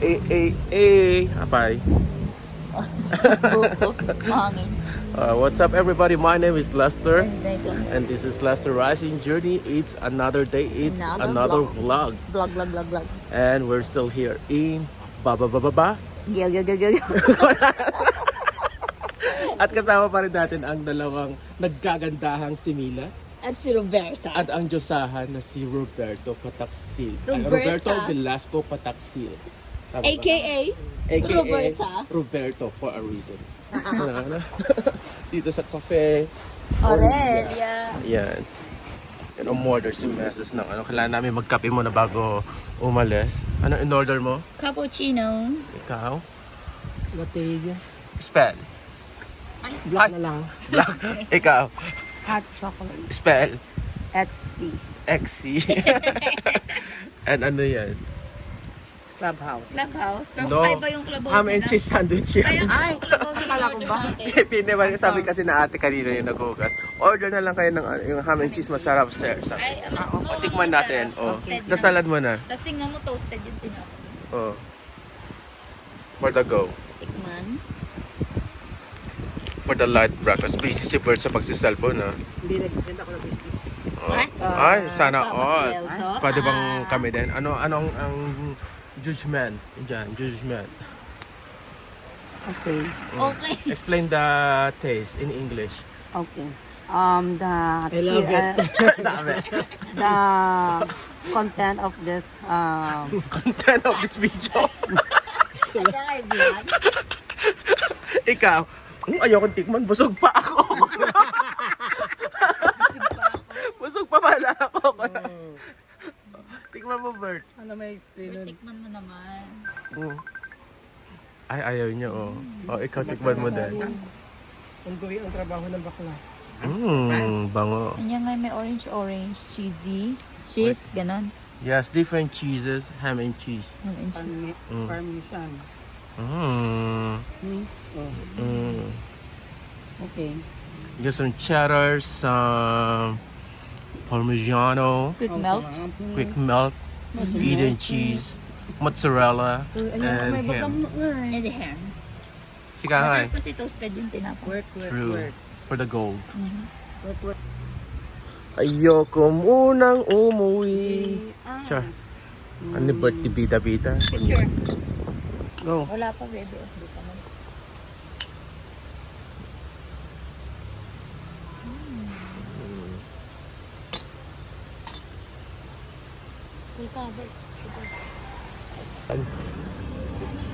Apay. Mahangin. What's up, everybody? My name is Lester, Megan. and this is Lester Rising Journey. It's another day. It's another vlog, Vlog. and we're still here in Baba. Gil. At kasama pa rin natin ang dalawang naggagandahang si Mila At si Roberta. at ang Diyosahan na si Roberto Pataksil. Roberta. Roberto Velasco Pataksil. Tama ba? AKA Roberta. Roberto for a reason. Dito sa cafe. Aurelia. Yan. And umorder si Meses ng ano. Kailangan namin magkape muna bago umalis. Ano in-order mo? Cappuccino. Ikaw? Latte. Spell. Black na lang. Black. Ikaw? Hot chocolate. Spell. XC. XC. And ano yan? Clubhouse. Clubhouse. Pero No. kakaiba yung clubhouse Ham and nila. cheese sandwich yan. Ay, kala ko ba? Pinaman, sabi kasi na ate kanina yung naghugas. Order na lang kayo ng yung ham and cheese, masarap, sir. Ay, Tikman natin. Oh. Toasted Nasalad mo na. Tapos tingnan mo, toasted yung tinap. Oh. For the go. Tikman. For the light breakfast. Busy si Bert sa pagsiselfone, ha? Hindi nag-send ako ng biscuit. Oh. Ay, sana all. Papasweldo. Pwede bang kami din? Anong ang judgment? Diyan, judgment. Okay. Okay. Explain the taste in English. Okay. I love it. Dami. The content of this Content of this video. Kaya kay vlog. Ikaw, ayokong tikman, busog pa ako. Busog pa pala ako. Tikman mo, Bert. ano may explain Tikman mo naman. Ay, ayaw niya, oh. Oh, ikaw tikman mo din. Kung gawin ang trabaho ng bakla. Bango. Kanya nga may orange, cheesy. Cheese, ganon. Yes, different cheeses, ham and cheese. Parmesan. Mm. Oh, okay. Get some cheddar, some Parmigiano, Quick melt. quick melt, Eden cheese, mozzarella, and ham. And the ham. Sikahay. Masarap kasi toasted yung tinapay. True. For the gold. Work. Ayoko munang umuwi. Char. Ano birthday bida-bida? Picture. Go. Wala pa, baby. Hindi pa man.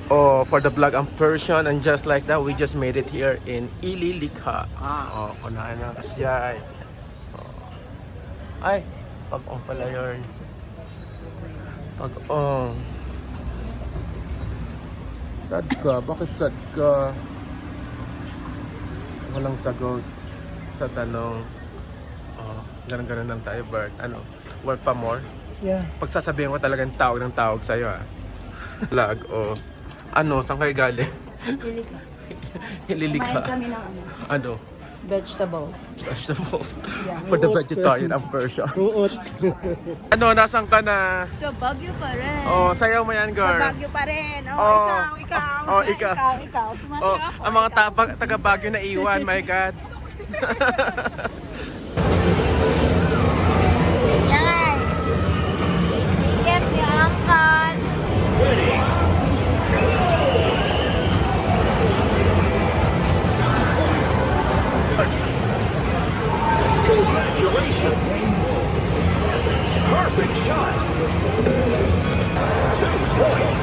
Oh, for the vlog, I'm Persian, and just like that, we just made it here in Ililikha. Oh, kunain na kasi ay. Oh. Ay, pag-on pala yun. Pag-on. Sad ka? Bakit sad ka? Walang sagot sa tanong. Oh, ganun-ganun lang tayo, Bert. Ano? Work pa more? Yeah. Pagsasabihin ko talagang tawag ng tawag sa'yo, ah. Vlog, oh. Ano? Saan kayo galing? Ililikha. Kami ng Ano? vegetables. Vegetables. For the vegetarian, I'm Persian. Ruot. Ano? Nasaan ka na? Sa Baguio pa rin. Oh, sayaw mo yan, girl. Baguio pa rin. Oh. Ikaw. Oh, ikaw. Ikaw. Oh, ang mga taga Baguio na iwan, my God. Yan. Get the angkan. Congratulations! Perfect shot! 2 points!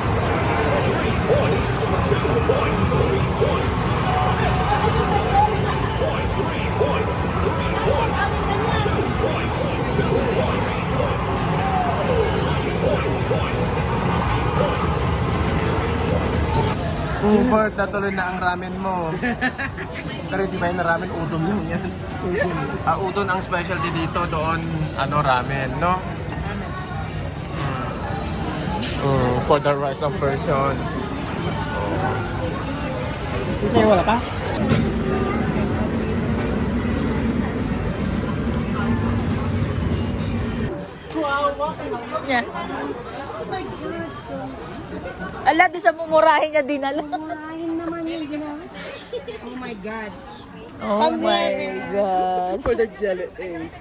3 points! 2 points! 3 points! 3 points! 3 points! 2 points! 2 points! 3 points! Bert, natuloy na ang ramen mo. Pero di ba yung ramen, udon lang yan. Udon ang specialty dito, doon, ramen, no? For the rice of person. Kung sa'yo wala pa? Yes. my God. Ala, doon sa mumurahin niya din ala. Murahin naman yung ginawa. Oh my God. Oh my God. For the jelly eggs.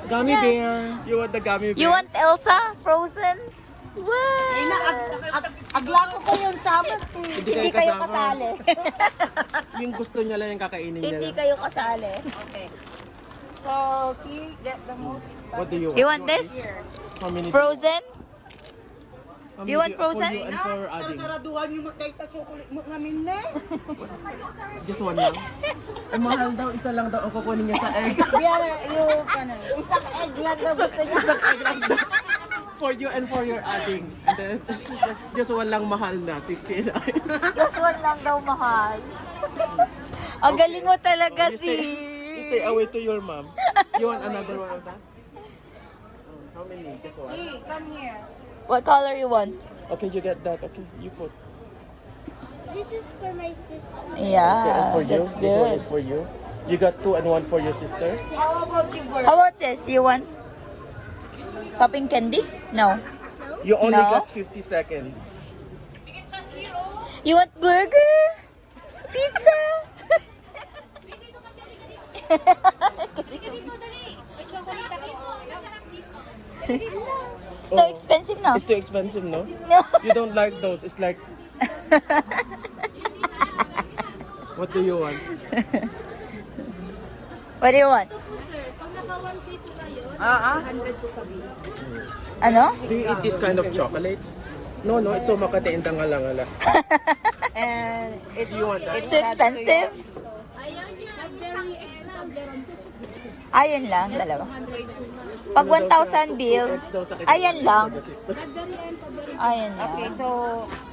Gummy bear. You want the gummy bear? You want Elsa? Frozen? Ay What? na, aglako ko yung sabat eh. Hindi kayo kasali. Yung gusto niya lang yung kakainin niya. Hindi kayo kasali. Okay. So, see, get the most expensive. What do you want? You want this? How many? Frozen? How You many want frozen? For you and for Sa Ading. saraduhan yung magdaita chocolate mo ngamin na. Just one lang? Ay, mahal daw. Isa lang daw ang kukunin niya sa egg. Biyara, yung kanan. Isang egg lang daw gusto niya. For you and for your Ading. And then, just one lang mahal na. 69. Just one lang daw mahal. Ang galing mo talaga You si... stay away to your mom. You want another one of that? How many? Just one. See, come here. What color you want? Okay, you get that. Okay, you put. This is for my sister. Okay, and Yeah, for you, that's this one is good. for you. You got 2 and 1 for your sister. How about you, Bert? How about this? You want popping candy? No. You only No. got 50 seconds. You want burger? Pizza? It's too expensive now. It's too expensive, no? No. You don't like those. It's like, what do you want? What do you want? Ito po sir, pag naka 1K po kayo, 100 po sa bill. Ano? Do you eat this kind of chocolate? No, no. It's so makati nga lang. And it, You want that? It's too expensive? Cadbury and Toblerone po. Ayan lang, dalawa. 200 pesos. Pag 1,000 bill, ayan lang. Cadbury and Toblerone. Ayan lang. okay, so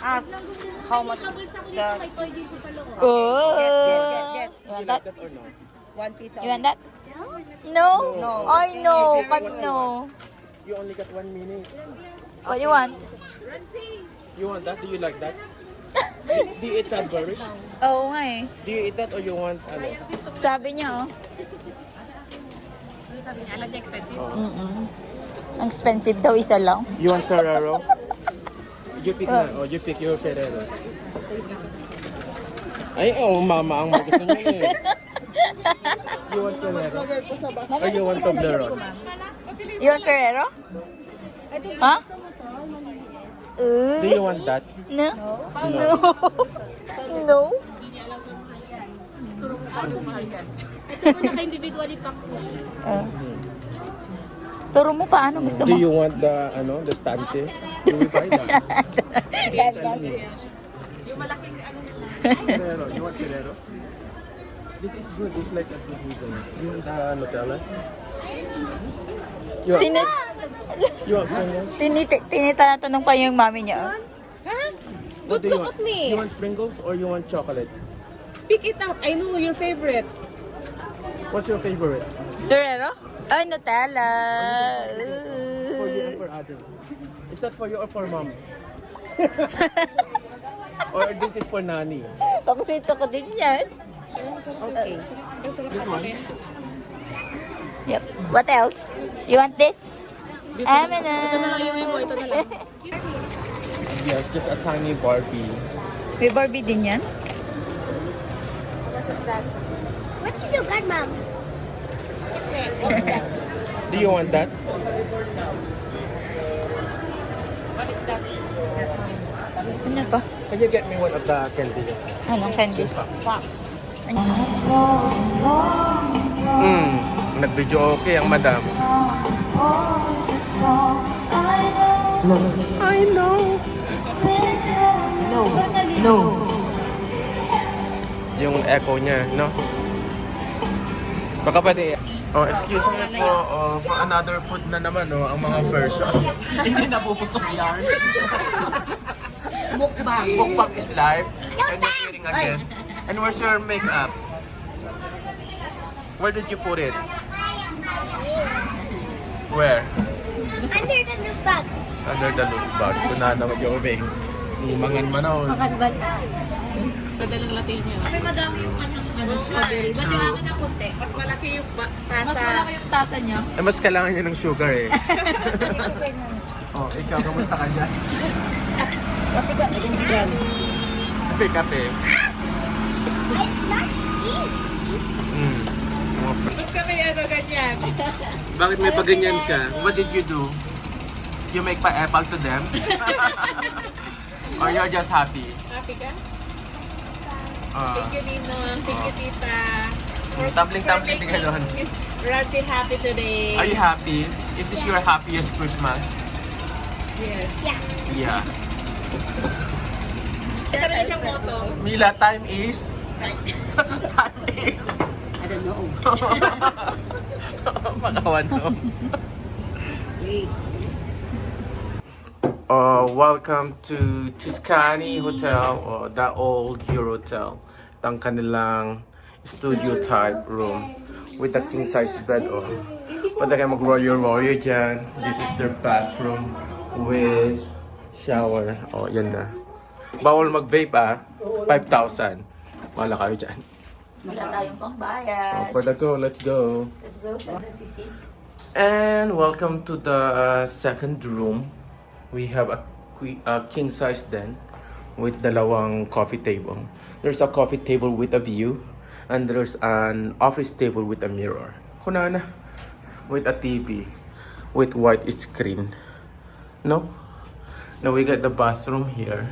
ask how much Kabulsa ko dito, the may toy dito sa loob. Oh! get. You You want like that? that or no? one piece of You want that? No? No. I know, pag no. You only got 1 minute. What do you want? You want that? Do you like that? Do you eat Cadbury? Oo nga eh. Do you eat that or you want ano? Sabi niya oh. Mm-mm. Ang expensive daw, isa lang. You want Ferrero? You pick na. Oh, you pick your Ferrero. Ay, oh, mama ang gusto niya eh. You want Ferrero? Or you want Toblerone? You want Ferrero? Ha? Do you want that? No? No. No? Ito po naka-individually pack po. Turo mo paano gusto Do mo? you want the the stante? You will buy that. Tell me. Ferrero. You want Ferrero? This is good. It's like a good reason. You want the Nutella? You want, you want Pringles? Tinatanong pa yung mami niya. Oh. What do you want? You want Pringles or you want chocolate? Pick it out. I know your favorite. What's your favorite? Ferrero? Ay, Nutella. For you and for Adam. Is that for you or for mom? Or this is for Nani? Paborito ko din yan. Okay. This one? Yep. What else? You want this? Yes, just a tiny Barbie. May Barbie din yan? What did you got, Mom? What's that? Do you want that? Ano to? Can you get me one of the candy? Anong candy? Ano? Nag-video okay ang madam. I know. No. Yung echo niya, no? Baka pwede. Oh, excuse me po. For another food na naman, no? Ang mga version. Hindi na puputok yarn. Mukbang. Mukbang is live. And you're hearing again. And where's your makeup? Where did you put it? Where? Under the new bag. Under the look bag. Kuna naman yung ube. Imangan man ako. Kasi madami yung strawberry. Ba't kailangan na kunti? Mas malaki yung tasa. Mas malaki yung tasa niya. Eh, mas kailangan niya ng sugar eh. Oh, ikaw, kamusta ka dyan? Kape ka, dyan. Kape, kape. It's not cheese. Mm. Ba't kami ganyan? Bakit may paganyan ka? What did you do? You make pa-apple to them? Or you're just happy? Happy ka? Ah. Thank you, Ninong. Thank you, Tita. Tumbling-tumbling din gano'n. Rancy happy today. Are you happy? Is this your happiest Christmas? Yes. Yeah. Yeah. Isa rin siyang motto. Mila, time is? Time is? I don't know. Pakawan to. Wait. Welcome to Tuscany Hotel or the old Eurotel. Ito ang kanilang studio type room with a king size bed. Pwede kayo mag-warrior dyan. This is their bathroom with shower. Yan na. Bawal mag-vape 5,000. Wala kayo dyan. Wala tayong pangbayad. For the go, let's go. Let's go sa Sisi. And welcome to the second room. We have a king size den with dalawang coffee table. There's a coffee table with a view, and there's an office table with a mirror. Kunana, with a TV with white screen. No? Now we got the bathroom here.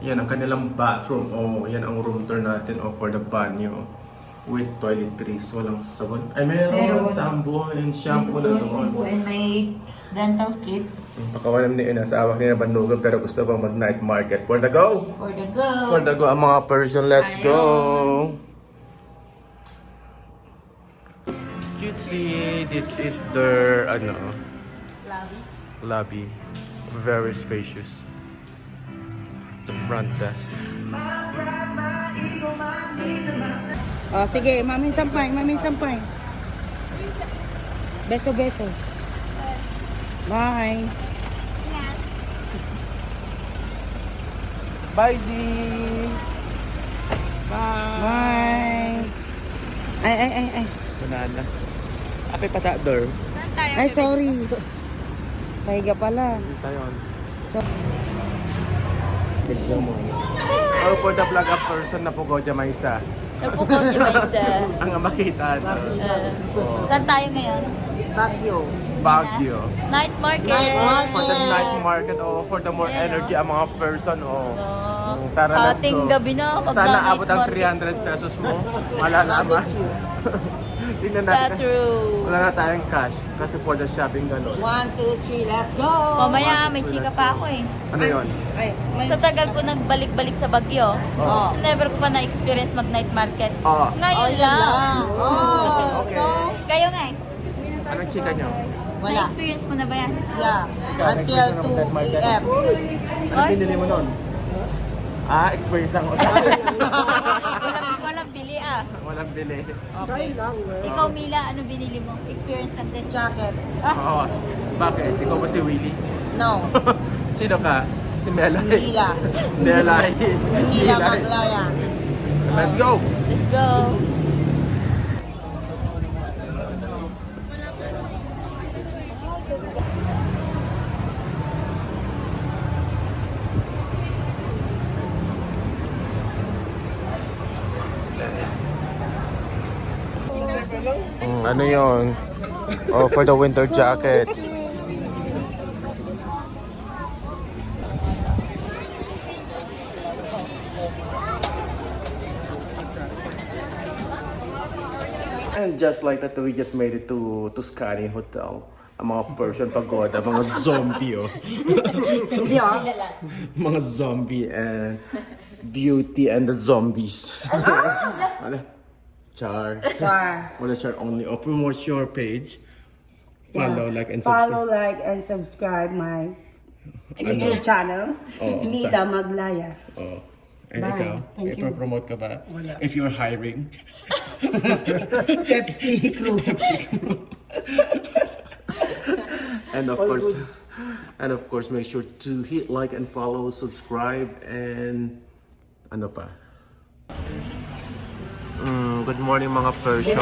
Yan ang kanilang bathroom. Yan ang room tour natin for the banyo. With toiletries, walang sabon. Ay, meron sabon and shampoo na doon. And may dental kit Pakawalam ni Ina sa awak ni na Bandugan pero gusto pang mag-night market. For the go! for the go. For the go ang mga person, let's go! Cutesy, this is their, lobby. Very spacious. The front desk. Oh, sige, mamin sampay. Beso. Bye. Bye, Z! Bye. Ay. Banana. Ape pata door. Ay, sorry. Pahiga pala. Tayon. So, Tignan mo. For the vlog up person na po dyan may isa. Napukaw niyo ba isa? Ang makita. Saan tayo ngayon? Baguio. Baguio. Night market. For the night market for the more energy ang mga person Tara, let's Ating go. gabi na. Pag Sana night abot ang market. 300 pesos mo. Malalaman. Tingnan Sa natin. true. Wala na tayong cash kasi for the shopping gano'n. 1, 2, 3, let's go! Mamaya may chika pa ako eh. Ano yun? Ay, may... Sa tagal ko nagbalik-balik sa Baguio, Oh. never ko pa na-experience mag-night market. Oh. Ngayon yun lang. Oh, Okay. so, Kayo nga eh. Anong chika nyo? wala. Na-experience mo na ba yan? Yeah. Until 2 p.m. Ano pinili mo nun? Experience lang. Walang bili ah. Walang bili. Okay. Ikaw Mila, ano binili mo? Experience lang din. Jacket. Oo. Bakit? Ikaw ba si Willie? No. Sino ka? Si Melay. Mila. Melay. Mila Maglaya. Let's go! Let's go. Ano yun? For the winter jacket. And just like that, we just made it to Tuscany Hotel. Ang mga Persian pagoda, mga zombie Yeah. mga zombie and Beauty and the Zombies. Ano? Char. Wala char only. Promote your page. Follow, like, and subscribe. Follow, like, and subscribe my YouTube channel. Mila Maglaya. And Bye. ikaw, Thank you. ipapromote ka ba? If you're hiring. Pepsi Crew. And of course, make sure to hit like and follow, subscribe, and ano pa? Good morning mga Persian.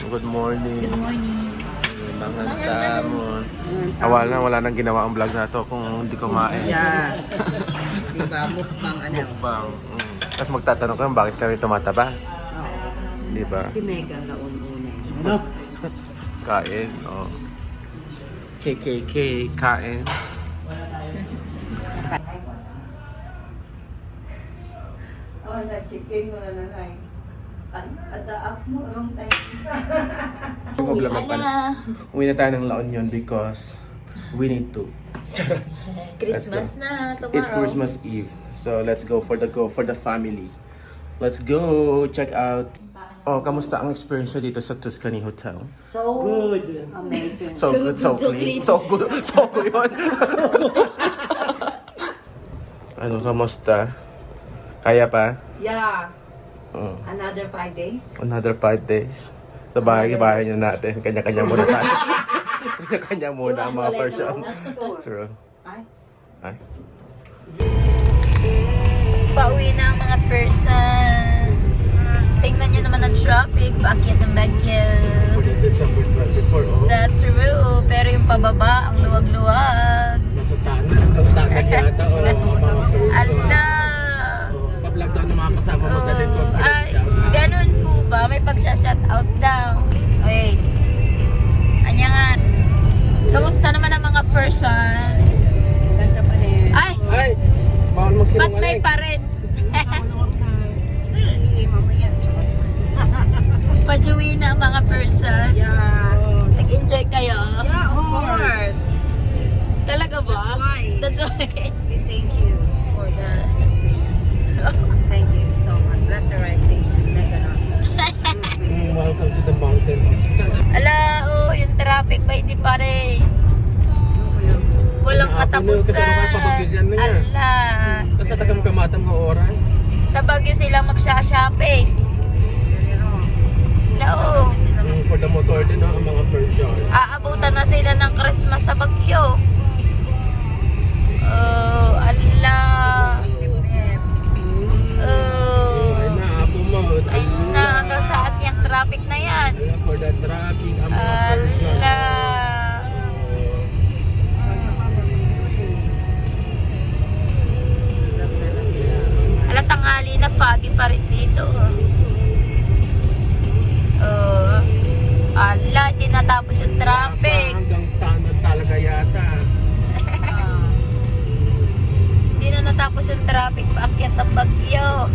Good morning. Good morning. Ayun, Mga salmon. Wala nang ginawa ang vlog na to kung hindi kumain. Yeah. Diba, mukbang ano. Mukbang. Tapos magtatanong ka bakit kami tumataba? Oh. Di ba? Si Megan na una. Ano? Kain. Oh. KKK. Kain. Oh, na-chicken mo na nanay. Adaak mo, wrong time. Uwi na tayo ng La Union because we need to. Christmas na tomorrow. It's Christmas Eve. So let's go for the family. Let's go check out. Oh, kamusta ang experience nyo dito sa Tuscany Hotel? So good. Amazing. So good, so clean. So good yun. Ano, kamusta? Kaya pa? Yeah. Oh, Another 5 days. another 5 days. Sa bahay nyo natin. Kanya-kanya muna tayo. Kanya-kanya muna ang mga person. True. Ay. Ay. Pauwi na ang mga person. Tingnan nyo naman ang traffic. Bakit ng Baguio? December 24, oh. Sa true. Pero yung pababa, ang luwag-luwag. Nasa tanag yata, oh. Ala! Pa-vlog daw ng mga kasama mo sa likod. Ay, ganun po ba? May pagsha-shoutout daw. Wait. Anya nga. Kamusta naman ang mga person? Ganda pa rin. Ay! Ay! Bawal Ba't may pa rin? Mamaya. Pajuwi na ang mga person. Yeah. Nag-enjoy kayo? Yeah, of course. Talaga ba? That's why. That's why. We thank you for the experience. Thank you so much. That's the right thing. Welcome to the mountain. Ala, oh, yung traffic ba hindi pa rin? Walang katapusan. Ala. Kasi tagang kamatam ng oras. Sa Baguio sila magsha-shopping. Ala, oh. For the motor din, ang mga Persian. Aabutan na sila ng Christmas sa Baguio. Oh, ala. Oh. Ay na, pumot. Ay na, hanggang saan yung traffic na yan? For the traffic, ang mga Persian. Ala. Ala, tanghali na, pagi pa rin dito. Oh. Ala, hindi natapos yung traffic. Hanggang tanod talaga yata. Hindi na natapos yung traffic, paakyat ang Baguio.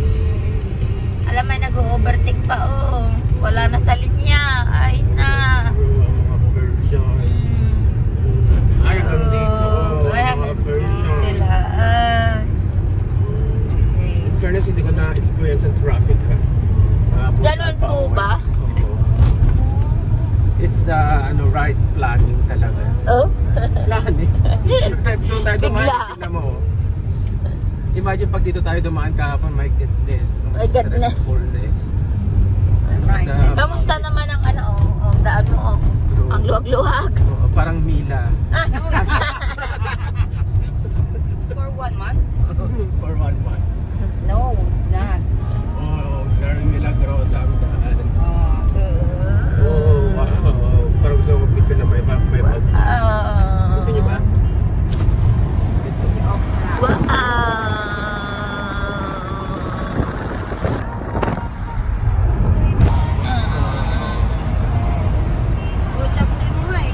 Alam, may nag-overtake pa, oh. Wala na sa linya. Ay na. Mga Persian. Ay, hanggang dito. Ay, Mga hanggang Persian. nila. In fairness, hindi ko na-experience ang traffic, ha. Ganun po ba? Oo. It's the right planning talaga. Oh? Planning. Doon tayo dumaan, Bigla. tignan mo. Imagine pag dito tayo dumaan kahapon, my goodness. My goodness. Stressfulness. Right. Kamusta naman ang ang daan mo, oh? Ang luwag-luwag. Oo, parang Mila. For 1 month? For 1 month. No, it's not. Oh, very milagrosa ang daan. Oh. Oh, wow. Parang gusto ko picture na may bag. Gusto niyo ba? Wow! Ucap si Muhay.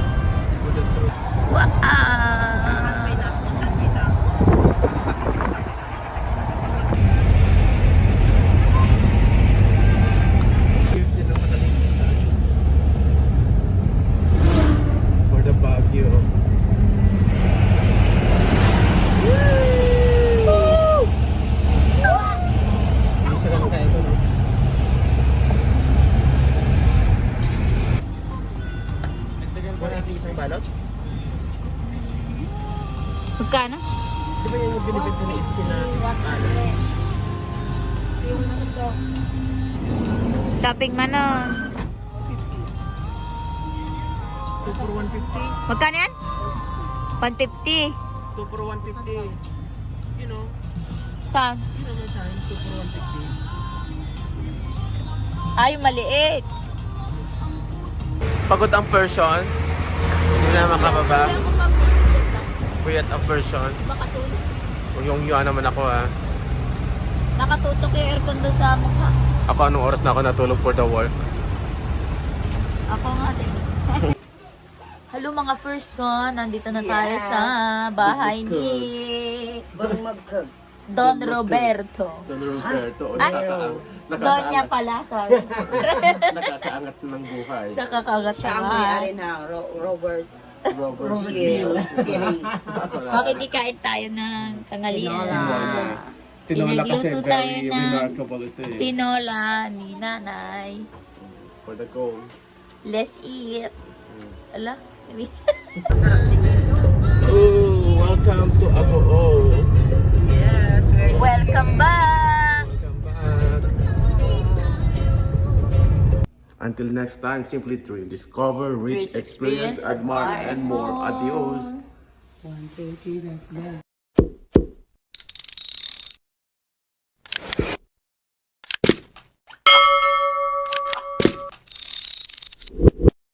Wow! May nasmasan nila. Here's din naman ang isa. For the Baguio. Isa lang tayo ito, no? Nagdagan po natin isang balot. Magkano? Di ba yung binibenta na itchin na balot? Shopping man nun. 2 for 150. Magkano yan? 150. 2 for 150. You know, Saan? you know my time. 2 for 150. Ay, maliit. Pagod ang person. Hindi na makababa. Kaya kung mag-ulit ka, Puyat ang version. makatulog. Yung yuan naman ako ha. Nakatutok yung aircon doon sa mukha. Ako anong oras na ako natulog for the work? Ako nga din. Hello mga person, nandito na tayo Yes. sa bahay ni Bang magkag. Don Roberto. Don Roberto. Donya pala, sorry. Nakakaangat ng buhay. Nakakagat Siya ang naman. may-ari na Robert's Robert Hill City. Bakit di kain tayo ng tanghalian? Tinola kasi Pinagluto tayo very ng remarkable ito eh. tinola ni nanay. For the goal. Let's eat. Ala? Oh, welcome to Agoo. Yes, very Welcome back! Welcome back. Until next time, simply dream, discover, reach, Reach, experience, experience, admire, admire and more. more. Adios. 1, 2, 3, let's go.